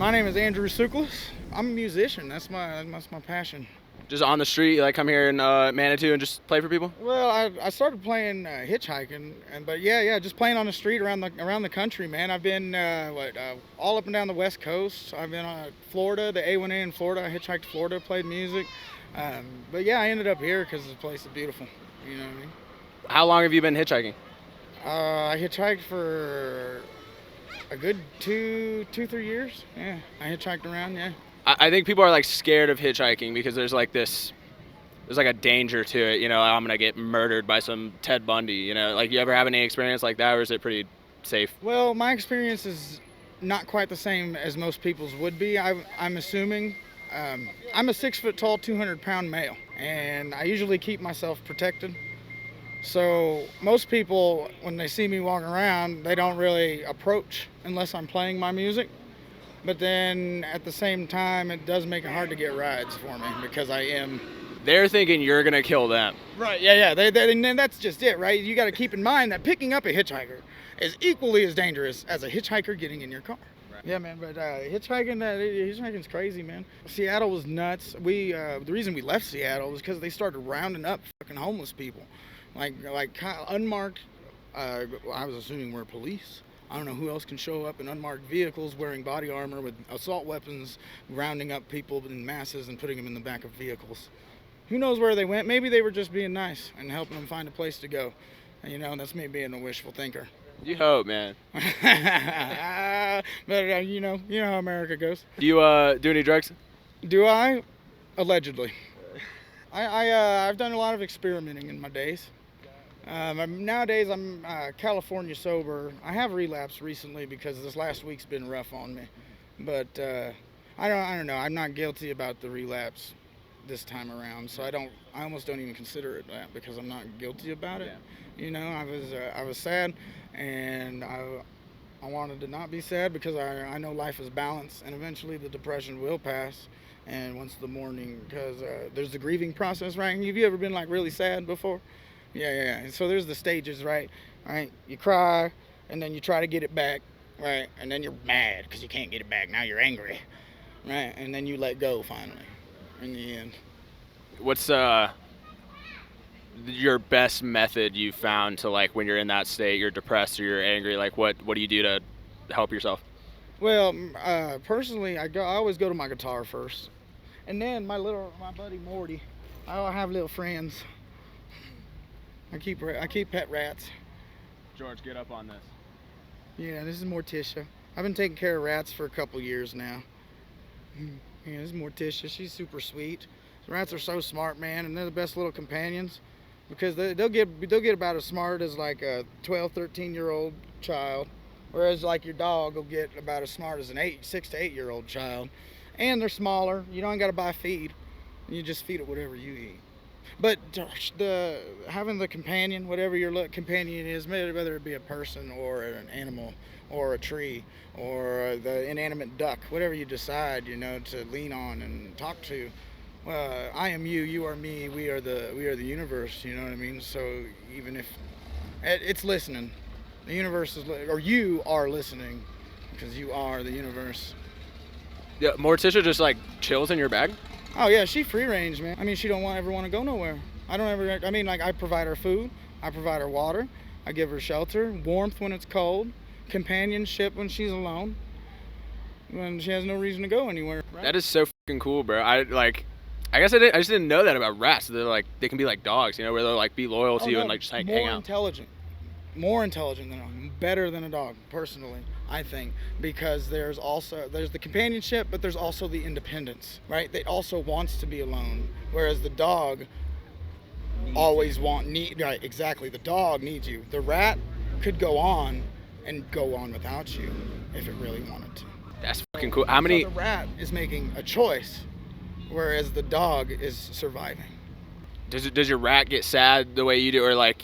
My name is Andrew Suklis. I'm a musician. That's my passion. Just on the street, you like come here in Manitou and just play for people? Well, I started playing hitchhiking, but just playing on the street around the country, man. I've been all up and down the West Coast. I've been on Florida, the A1A in Florida. I hitchhiked to Florida, played music. But yeah, I ended up here because the place is beautiful. You know what I mean? How long have you been hitchhiking? I hitchhiked for a good 3 years. Yeah, I hitchhiked around. Yeah. I think people are like scared of hitchhiking because there's like a danger to it. You know, I'm gonna get murdered by some Ted Bundy. You know, like you ever have any experience like that, or is it pretty safe? Well, my experience is not quite the same as most people's would be. I'm assuming. I'm a 6 foot tall, 200-pound male, and I usually keep myself protected. So most people, when they see me walking around, they don't really approach unless I'm playing my music. But then at the same time, it does make it hard to get rides for me because I am. They're thinking you're gonna kill them. Right. Yeah. And that's just it, right? You got to keep in mind that picking up a hitchhiker is equally as dangerous as a hitchhiker getting in your car. Right. Yeah, man. But hitchhiking's crazy, man. Seattle was nuts. The reason we left Seattle was because they started rounding up fucking homeless people, like unmarked. I was assuming we're police. I don't know who else can show up in unmarked vehicles wearing body armor with assault weapons, rounding up people in masses and putting them in the back of vehicles. Who knows where they went? Maybe they were just being nice and helping them find a place to go. And, that's me being a wishful thinker. You hope, man. But you know how America goes. Do you do any drugs? Do I? Allegedly. I've done a lot of experimenting in my days. Nowadays I'm California sober. I have relapsed recently because this last week's been rough on me, but I don't know. I'm not guilty about the relapse this time around, so I almost don't even consider it that because I'm not guilty about it. Yeah. I was sad, and I wanted to not be sad because I know life is balanced, and eventually the depression will pass. And once the mourning, because there's the grieving process, right? Have you ever been like really sad before? Yeah. So there's the stages, right? Right. You cry, and then you try to get it back, right? And then you're mad because you can't get it back. Now you're angry, right? And then you let go finally, in the end. What's your best method you found to, like, when you're in that state, you're depressed or you're angry? Like, what do you do to help yourself? Well, personally, I always go to my guitar first, and then my buddy Morty. I have little friends. I keep pet rats. George, get up on this. Yeah, this is Morticia. I've been taking care of rats for a couple years now. Yeah, this is Morticia. She's super sweet. Rats are so smart, man, and they're the best little companions because they'll get about as smart as like a 12, 13-year-old child, whereas like your dog will get about as smart as a 6 to 8-year-old child. And they're smaller. You don't got to buy feed. You just feed it whatever you eat. But having the companion, whatever your companion is, whether it be a person or an animal or a tree or the inanimate duck, whatever you decide, to lean on and talk to. I am you, you are me, we are the universe. You know what I mean? So even if it's listening, the universe is, or you are listening, because you are the universe. Yeah, Morticia just like chills in your bag. Oh yeah, she free range, man. I mean, she don't ever want to go nowhere. I provide her food, I provide her water, I give her shelter, warmth when it's cold, companionship when she's alone, when she has no reason to go anywhere. Right? That is so fucking cool, bro. I guess I just didn't know that about rats. They can be like dogs, where they'll like be loyal to you and like just hang out. More intelligent than a dog, better than a dog, personally, I think, because there's the companionship, but there's also the independence, right? They also wants to be alone, whereas the dog right, exactly. The dog needs you. The rat could go on without you if it really wanted to. That's fucking cool. So the rat is making a choice, whereas the dog is surviving. Does your rat get sad the way you do, or like,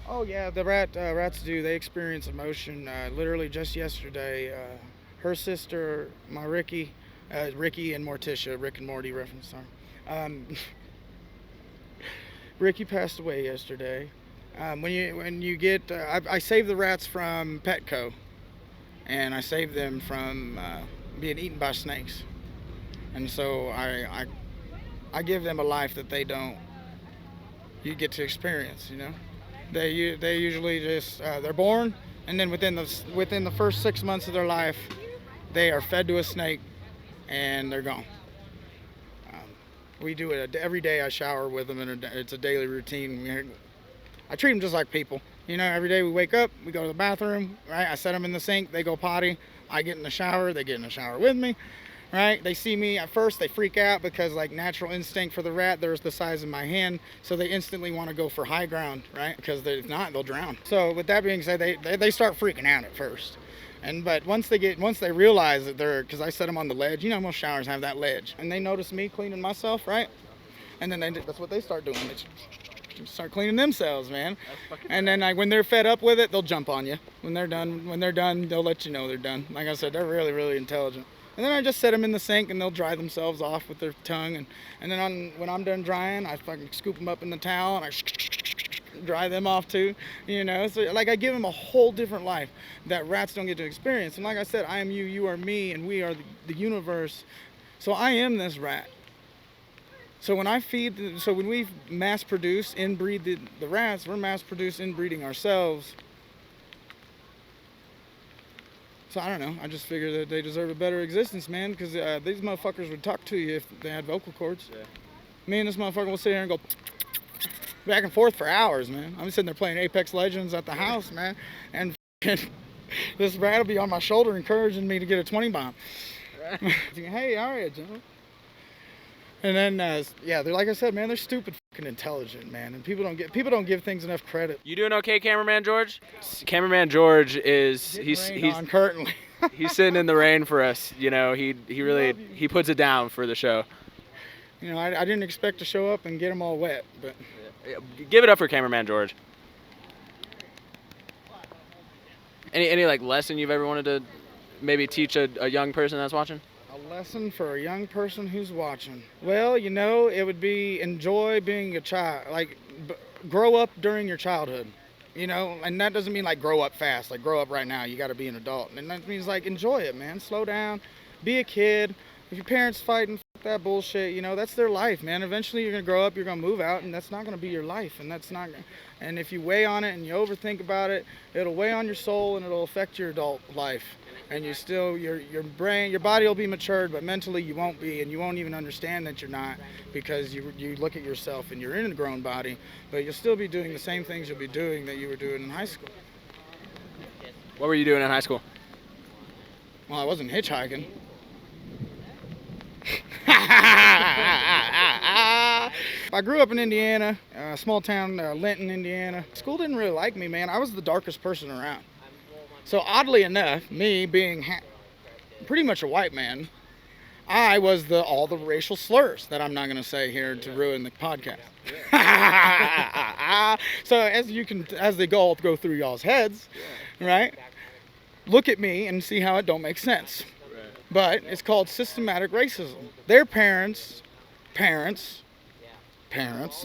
Oh yeah, the rats do. They experience emotion. Literally just yesterday, her sister, my Ricky and Morticia, Rick and Morty reference. Sorry. Ricky passed away yesterday. When you get, I save the rats from Petco, and I save them from being eaten by snakes. And so I give them a life that they don't you get to experience, you know. They usually just they're born, and then within the first 6 months of their life, they are fed to a snake, and they're gone. We do it every day. I shower with them, and it's a daily routine. I treat them just like people. You know, every day we wake up, we go to the bathroom, right? I set them in the sink, they go potty. I get in the shower, they get in the shower with me, right? They see me at first, they freak out because like natural instinct for the rat, there's the size of my hand, so they instantly want to go for high ground, right? Because if not, they'll drown. So with that being said, they start freaking out at first. But once they realize that because I set them on the ledge, you know, most showers have that ledge, and they notice me cleaning myself, right? And then that's what they start doing. They start cleaning themselves, man. And then when they're fed up with it, they'll jump on you. When they're done, they'll let you know they're done. Like I said, they're really, really intelligent. And then I just set them in the sink, and they'll dry themselves off with their tongue. And then when I'm done drying, I fucking scoop them up in the towel, and I dry them off too, you know. So like I give them a whole different life that rats don't get to experience. And like I said, I am you, you are me, and we are the universe. So I am this rat. So when when we mass produce, inbreed the rats, we're mass produce inbreeding ourselves. So I don't know. I just figure that they deserve a better existence, man, because these motherfuckers would talk to you if they had vocal cords. Yeah. Me and this motherfucker will sit here and go back and forth for hours, man. I'm sitting there playing Apex Legends at the house, man, and this rat will be on my shoulder encouraging me to get a 20 bomb. Hey, how are you, Joe? And then, they're like I said, man, they're stupid fucking intelligent, man, and people don't give things enough credit. You doing okay, Cameraman George? Cameraman George he's on currently. He's sitting in the rain for us. You know, he really puts it down for the show. You know, I didn't expect to show up and get them all wet, but give it up for Cameraman George. Any like lesson you've ever wanted to maybe teach a young person that's watching? A lesson for a young person who's watching. Well, you know, it would be enjoy being a child. Like, grow up during your childhood. You know, and that doesn't mean like grow up fast. Like grow up right now. You got to be an adult. And that means like enjoy it, man. Slow down. Be a kid. If your parents fighting, fuck that bullshit. You know, that's their life, man. Eventually you're gonna grow up. You're gonna move out, and that's not gonna be your life. And that's not. And if you weigh on it and you overthink about it, it'll weigh on your soul and it'll affect your adult life. And you still, your brain, your body will be matured, but mentally you won't be, and you won't even understand that you're not, because you look at yourself and you're in a grown body, but you'll still be doing the same things you'll be doing that you were doing in high school. What were you doing in high school? Well, I wasn't hitchhiking. I grew up in Indiana, a small town, Linton, Indiana. School didn't really like me, man. I was the darkest person around. So oddly enough, me being pretty much a white man, I was all the racial slurs that I'm not going to say here to ruin the podcast. So as they all go through y'all's heads, right? Look at me and see how it don't make sense. But it's called systematic racism. Their parents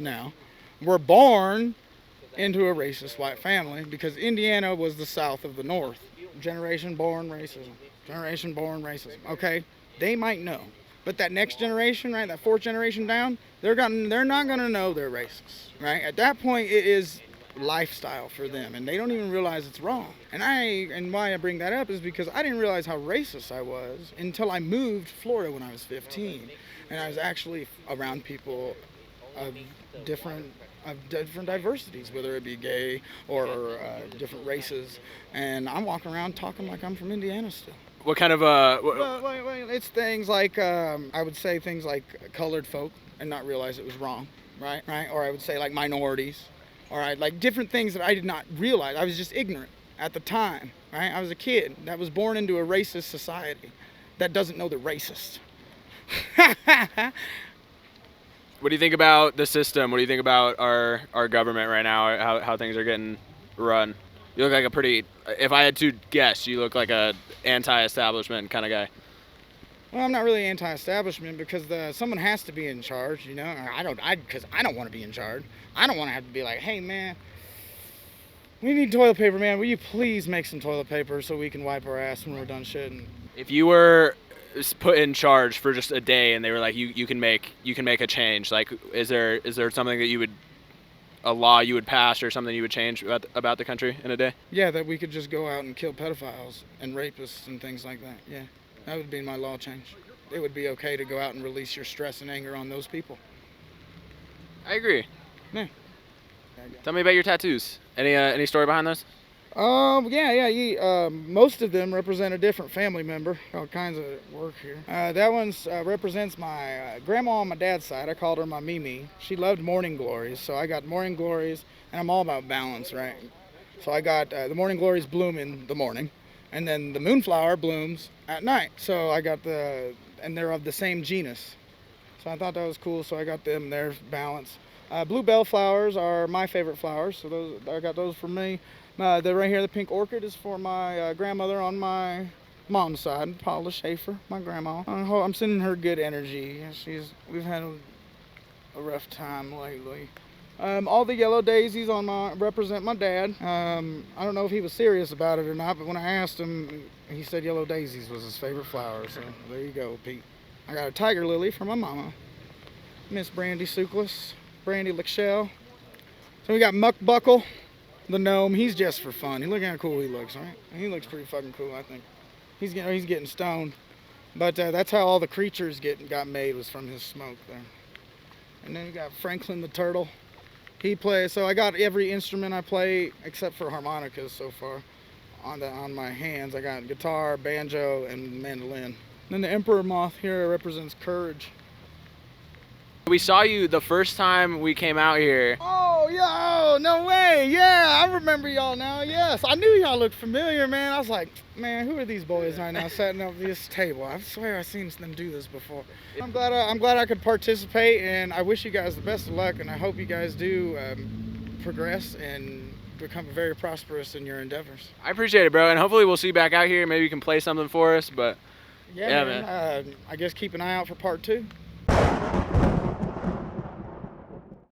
now, were born into a racist white family because Indiana was the south of the north. Generation born racism. Generation born racism. Okay, they might know. But that next generation, right, that fourth generation down, they're not going to know they're racist, right? At that point, it is lifestyle for them, and they don't even realize it's wrong. And why I bring that up is because I didn't realize how racist I was until I moved to Florida when I was 15, and I was actually around people of different diversities, whether it be gay or different races, and I'm walking around talking like I'm from Indiana still. What kind of Well, it's things like I would say things like colored folk and not realize it was wrong, right? Or I would say like minorities, or like different things that I did not realize. I was just ignorant at the time, right? I was a kid that was born into a racist society that doesn't know they're racist. What do you think about the system? What do you think about our government right now? How things are getting run? You look like if I had to guess, you look like a anti-establishment kind of guy. Well, I'm not really anti-establishment because someone has to be in charge, you know. Because I don't want to be in charge. I don't want to have to be like, hey man, we need toilet paper, man. Will you please make some toilet paper so we can wipe our ass when we're done shitting? If you were put in charge for just a day, and they were like, you can make a change. Like, is there something that a law you would pass or something you would change about the country in a day? Yeah, that we could just go out and kill pedophiles and rapists and things like that. Yeah, that would be my law change. It would be okay to go out and release your stress and anger on those people. I agree. Yeah. Tell me about your tattoos. Any story behind those? Most of them represent a different family member. All kinds of work here. That one represents my grandma on my dad's side. I called her my Mimi. She loved morning glories, so I got morning glories, and I'm all about balance, right? So I got the morning glories bloom in the morning, and then the moonflower blooms at night. So I got and they're of the same genus. So I thought that was cool, so I got them there, balance. Bluebell flowers are my favorite flowers, so I got those for me. The right here, the pink orchid, is for my grandmother on my mom's side, Paula Schaefer, my grandma. I'm sending her good energy. We've had a rough time lately. All the yellow daisies represent my dad. I don't know if he was serious about it or not, but when I asked him, he said yellow daisies was his favorite flower. So there you go, Pete. I got a tiger lily for my mama, Miss Brandy Suklis, Brandy Lickshell. So we got Muckbuckle, the gnome. He's just for fun. Look how cool he looks, right? He looks pretty fucking cool, I think. He's getting stoned, but that's how all the creatures got made, was from his smoke there. And then we got Franklin the turtle. He plays. So I got every instrument I play except for harmonicas so far on my hands. I got guitar, banjo, and mandolin. Then the emperor moth here represents courage. We saw you the first time we came out here. Oh, yeah, oh, no way. Yeah, I remember y'all now. Yes, I knew y'all looked familiar, man. I was like, man, who are these boys right now setting up this table? I swear I've seen them do this before. I'm glad I could participate, and I wish you guys the best of luck, and I hope you guys do progress and become very prosperous in your endeavors. I appreciate it, bro, and hopefully we'll see you back out here. Maybe you can play something for us, but yeah man. I guess keep an eye out for part 2.